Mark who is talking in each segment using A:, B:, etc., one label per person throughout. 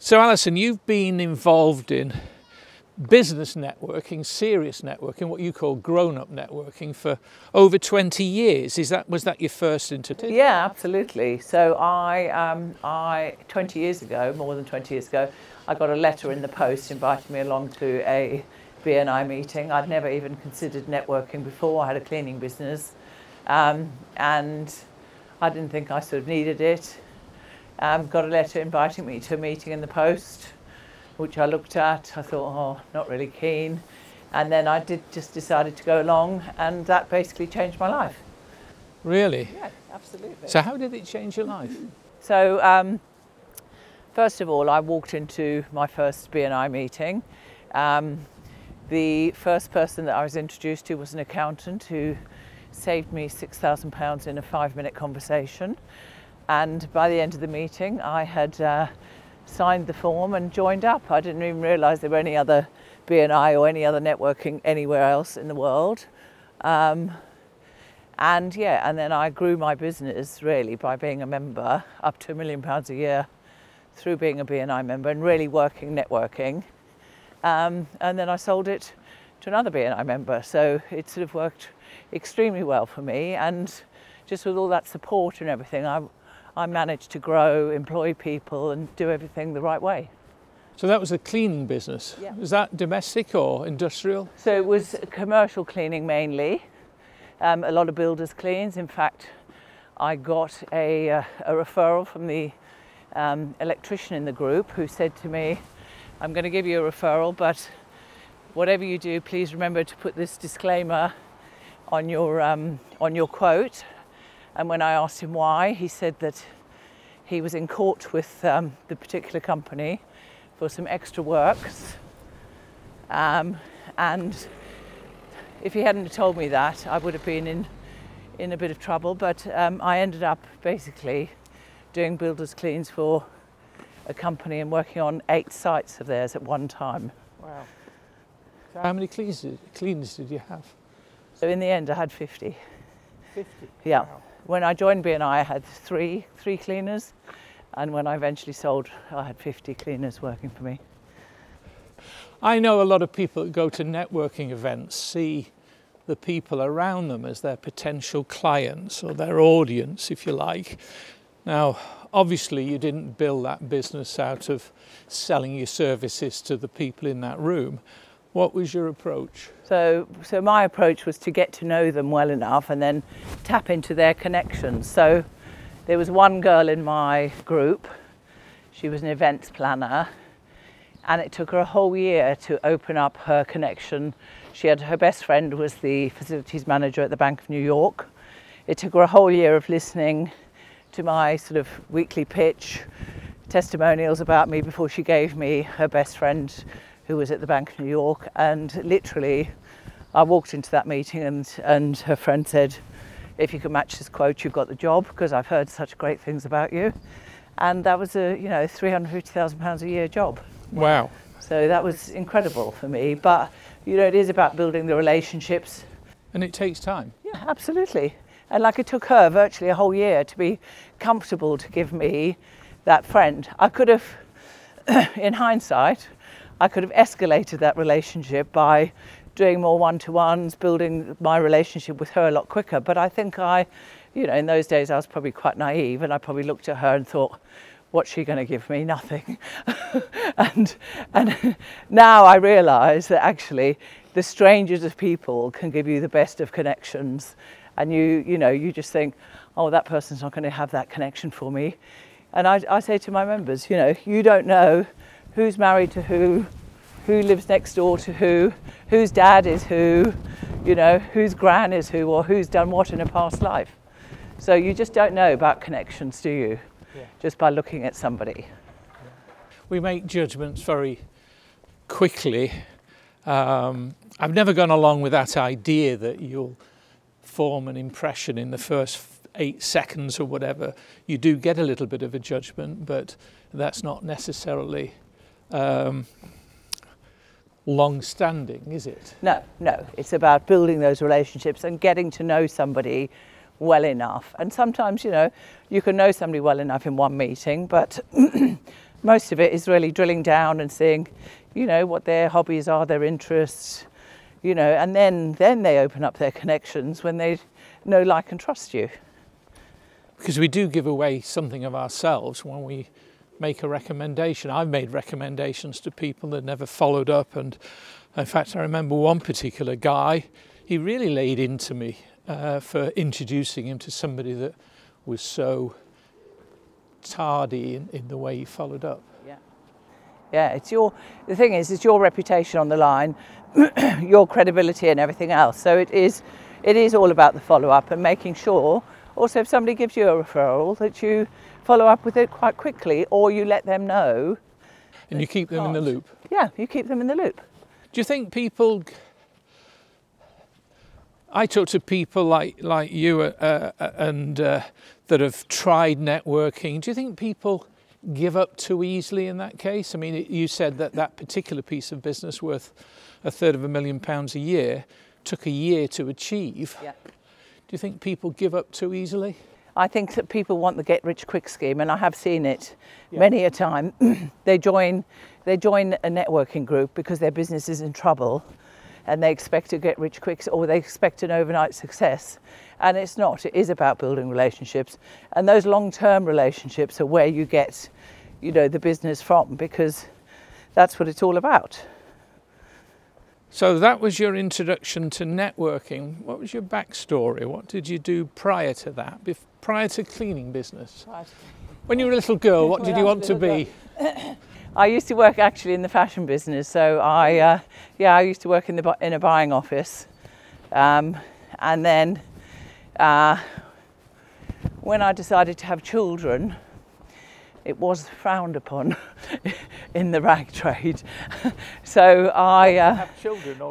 A: So Alyson, you've been involved in business networking, serious networking, what you call grown-up networking, for over 20 years. Was that your first introduction?
B: Yeah, absolutely. So I 20 years ago, more than 20 years ago, I got a letter in the post inviting me along to a BNI meeting. I'd never even considered networking before. I had a cleaning business, and I didn't think I sort of needed it. Got a letter inviting me to a meeting in the post, which I looked at. I thought, oh, not really keen. And then I just decided to go along, and that basically changed my life.
A: Really?
B: Yeah, absolutely.
A: So how did it change your life?
B: So first of all, I walked into my first BNI meeting. The first person that I was introduced to was an accountant who saved me £6,000 in a 5-minute conversation. And by the end of the meeting, I had signed the form and joined up. I didn't even realise there were any other BNI or any other networking anywhere else in the world. And then I grew my business really by being a member up to £1 million a year through being a BNI member and really working networking. And then I sold it to another BNI member. So it sort of worked extremely well for me. And just with all that support and everything, I managed to grow, employ people and do everything the right way.
A: So that was a cleaning business.
B: Yeah.
A: Was that domestic or industrial?
B: So it was commercial cleaning mainly. A lot of builders' cleans. In fact, I got a referral from the electrician in the group who said to me, I'm going to give you a referral, but whatever you do, please remember to put this disclaimer on your quote. And when I asked him why, he said that he was in court with the particular company for some extra works. And if he hadn't told me that, I would have been in a bit of trouble. But I ended up basically doing builders' cleans for a company and working on 8 sites of theirs at one time.
A: Wow. So how many cleaners did you have?
B: So in the end, I had 50.
A: 50?
B: Yeah.
A: Wow.
B: When I joined BNI, I had three cleaners. And when I eventually sold, I had 50 cleaners working for me.
A: I know a lot of people that go to networking events see the people around them as their potential clients or their audience, if you like. Now, obviously, you didn't build that business out of selling your services to the people in that room. What was your approach?
B: So my approach was to get to know them well enough and then tap into their connections. So there was one girl in my group. She was an events planner, and it took her a whole year to open up her connection. Her best friend was the facilities manager at the Bank of New York. It took her a whole year of listening to my sort of weekly pitch, testimonials about me before she gave me her best friend who was at the Bank of New York. And literally, I walked into that meeting and her friend said, if you can match this quote, you've got the job, because I've heard such great things about you. And that was a £350,000 a year job.
A: Wow.
B: So that was incredible for me. But, it is about building the relationships.
A: And it takes time.
B: Yeah, absolutely. And like it took her virtually a whole year to be comfortable to give me that friend. I could have, in hindsight, I could have escalated that relationship by doing more one-to-ones, building my relationship with her a lot quicker. But I think in those days I was probably quite naive, and I probably looked at her and thought, what's she going to give me? Nothing. and now I realise that actually the strangest of people can give you the best of connections. And you just think, oh, that person's not going to have that connection for me. And I say to my members, you don't know who's married to who lives next door to whose dad is whose gran is who, or who's done what in a past life. So you just don't know about connections, do you? Yeah. Just by looking at somebody.
A: We make judgments very quickly. I've never gone along with that idea that you'll form an impression in the first 8 seconds or whatever. You do get a little bit of a judgment, but that's not necessarily long-standing, is it?
B: No. It's about building those relationships and getting to know somebody well enough. And sometimes, you can know somebody well enough in one meeting, but most of it is really drilling down and seeing, you know, what their hobbies are, their interests, you know, and then they open up their connections when they know, like and trust you.
A: Because we do give away something of ourselves when we make a recommendation. I've made recommendations to people that never followed up, and in fact I remember one particular guy, he really laid into me for introducing him to somebody that was so tardy in the way he followed up.
B: Yeah, the thing is, it's your reputation on the line, your credibility and everything else. So it is all about the follow-up and making sure, also if somebody gives you a referral, that you follow up with it quite quickly, or you let them know.
A: And you keep them in the loop.
B: Yeah, you keep them in the loop.
A: Do you think people, I talk to people like you and that have tried networking, do you think people give up too easily in that case? I mean, you said that particular piece of business worth £250,000 a year took a year to achieve.
B: Yeah.
A: Do you think people give up too easily?
B: I think that people want the get-rich-quick scheme, and I have seen it many a time. They join a networking group because their business is in trouble, and they expect to get rich quick, or they expect an overnight success. And it's not. It is about building relationships, and those long-term relationships are where you get, you know, the business from, because that's what it's all about.
A: So that was your introduction to networking. What was your backstory? What did you do prior to that, prior to cleaning business? When you were a little girl, what did you want to be?
B: I used to work actually in the fashion business, so I used to work in a buying office, and then when I decided to have children, it was frowned upon in the rag trade. So I
A: have children, or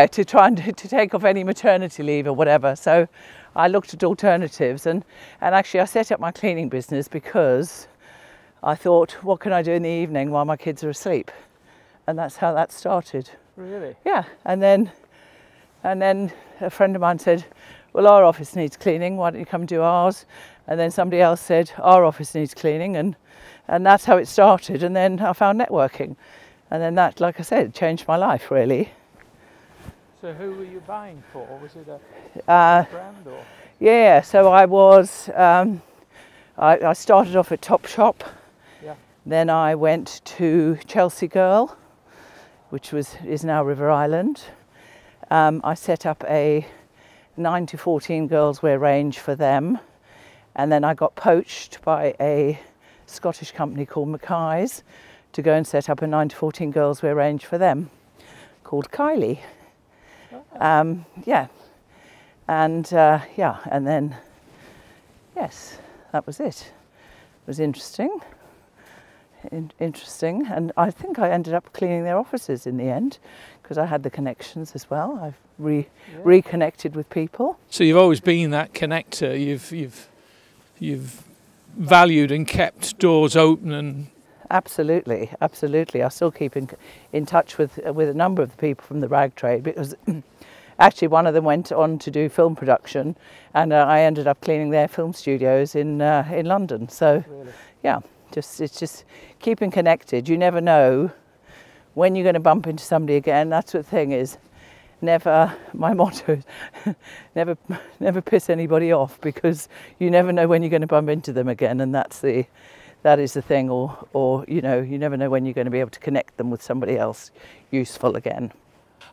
B: to try and to take off any maternity leave or whatever. So I looked at alternatives, and actually I set up my cleaning business because I thought, what can I do in the evening while my kids are asleep? And that's how that started.
A: Really?
B: Yeah. And then a friend of mine said, well, our office needs cleaning, why don't you come do ours? And then somebody else said, our office needs cleaning, and that's how it started. And then I found networking, and then that, like I said, changed my life really.
A: So who were you buying for? Was it a brand or?
B: Yeah, so I was, I started off at Topshop.
A: Yeah.
B: Then I went to Chelsea Girl, which is now River Island. I set up a 9 to 14 girls wear range for them, and then I got poached by a Scottish company called Mackay's to go and set up a 9 to 14 girls wear range for them called Kylie.
A: Oh.
B: And then yes, that was it. It was interesting, and I think I ended up cleaning their offices in the end because I had the connections as well. I've reconnected with people. So
A: you've always been that connector. You've valued and kept doors open, and
B: absolutely. I still keep in touch with a number of the people from the rag trade, because actually one of them went on to do film production, and I ended up cleaning their film studios in London. So
A: really?
B: Yeah, it's just keeping connected. You never know when you're going to bump into somebody again. That's what the thing is. My motto is never piss anybody off, because you never know when you're going to bump into them again, and that is the thing. Or you know, you never know when you're going to be able to connect them with somebody else useful again.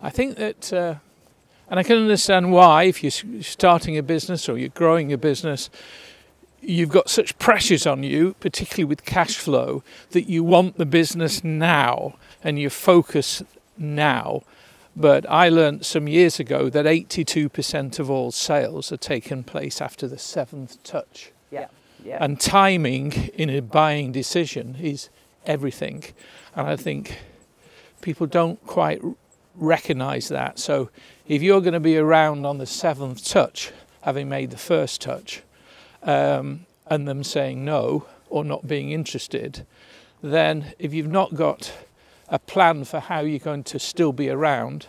A: I think that, and I can understand why, if you're starting a business or you're growing a business, you've got such pressures on you, particularly with cash flow, that you want the business now and you focus now. But I learnt some years ago that 82% of all sales are taken place after the 7th touch.
B: Yeah.
A: And timing in a buying decision is everything. And I think people don't quite recognise that. So if you're going to be around on the 7th touch, having made the first touch, and them saying no or not being interested, then if you've not got a plan for how you're going to still be around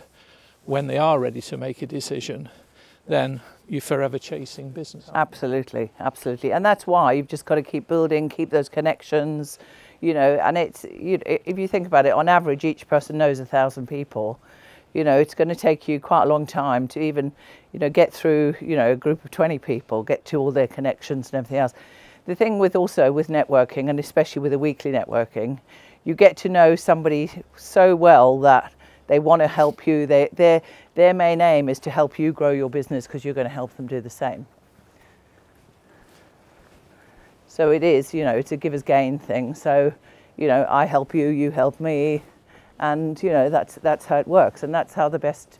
A: when they are ready to make a decision, then you're forever chasing business.
B: Absolutely. And that's why you've just got to keep building, keep those connections, you know, and it's, if you think about it, on average, each person knows 1,000 people. You know, it's going to take you quite a long time to even, you know, get through, you know, a group of 20 people, get to all their connections and everything else. The thing with networking, and especially with the weekly networking, you get to know somebody so well that they want to help you. Their main aim is to help you grow your business because you're going to help them do the same. So it is, you know, it's a givers gain thing. So, you know, I help you, you help me, and you know, that's how it works, and that's how the best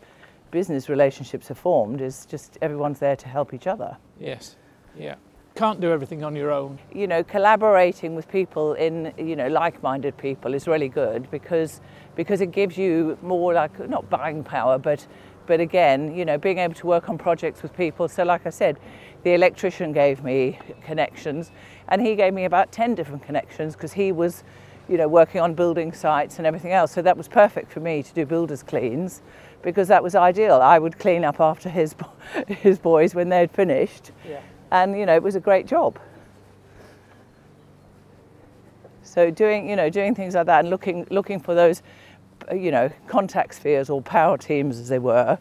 B: business relationships are formed. Is just everyone's there to help each other.
A: Yes. Yeah. Can't do everything on your own.
B: You know, collaborating with people in, you know, like-minded people is really good because it gives you more, like, not buying power, but again, you know, being able to work on projects with people. So like I said, the electrician gave me connections, and he gave me about 10 different connections because he was, you know, working on building sites and everything else. So that was perfect for me to do builders cleans, because that was ideal. I would clean up after his boys when they'd finished.
A: Yeah.
B: And, you know, it was a great job. So doing things like that and looking for those, you know, contact spheres or power teams, as they were,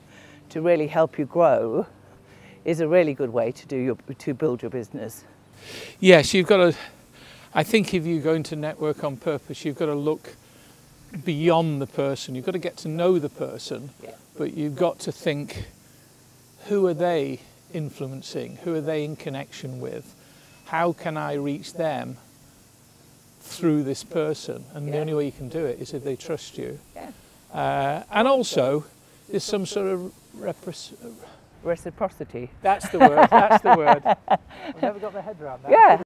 B: to really help you grow, is a really good way to build your business.
A: Yes, you've got to, I think if you're going to network on purpose, you've got to look beyond the person. You've got to get to know the person,
B: Yeah.
A: but you've got to think, who are they influencing? Who are they in connection with? How can I reach them through this person? And the only way you can do it is if they trust you.
B: Yeah.
A: And also, there's some sort of
B: Reciprocity.
A: That's the word. That's the word. I've never got my head around that.
B: Yeah.